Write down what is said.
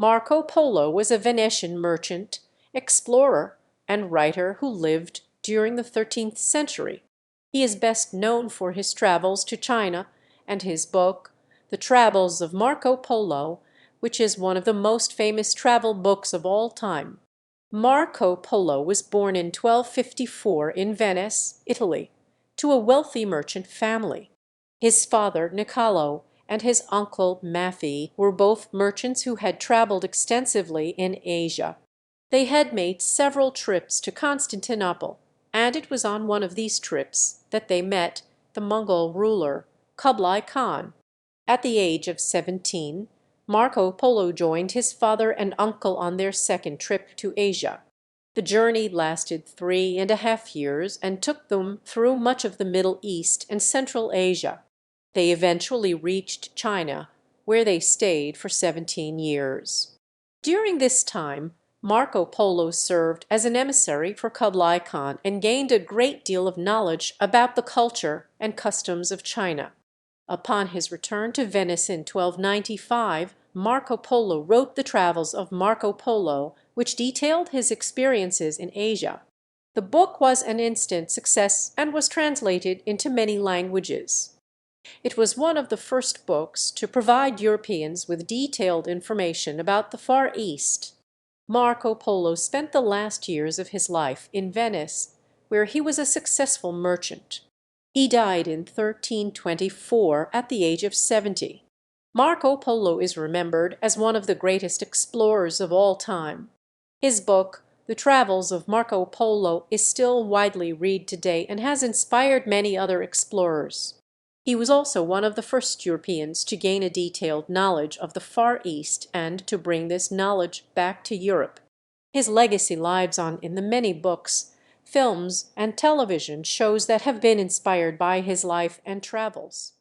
Marco Polo was a Venetian merchant, explorer, and writer who lived during the 13th century. He is best known for his travels to China and his book, The Travels of Marco Polo, which is one of the most famous travel books of all time. Marco Polo was born in 1254 in Venice, Italy, to a wealthy merchant family. His father, Niccolò, and his uncle, Maffei, were both merchants who had traveled extensively in Asia. They had made several trips to Constantinople, and it was on one of these trips that they met the Mongol ruler, Kublai Khan. At the age of 17, Marco Polo joined his father and uncle on their second trip to Asia. The journey lasted 3.5 years and took them through much of the Middle East and Central Asia. They eventually reached China, where they stayed for 17 years. During this time, Marco Polo served as an emissary for Kublai Khan and gained a great deal of knowledge about the culture and customs of China. Upon his return to Venice in 1295, Marco Polo wrote the Travels of Marco Polo, which detailed his experiences in Asia. The book was an instant success and was translated into many languages. It was one of the first books to provide Europeans with detailed information about the Far East. Marco Polo spent the last years of his life in Venice, where he was a successful merchant. He died in 1324 at the age of 70. Marco Polo is remembered as one of the greatest explorers of all time. His book, The Travels of Marco Polo, is still widely read today and has inspired many other explorers. He was also one of the first Europeans to gain a detailed knowledge of the Far East and to bring this knowledge back to Europe. His legacy lives on in the many books, films, and television shows that have been inspired by his life and travels.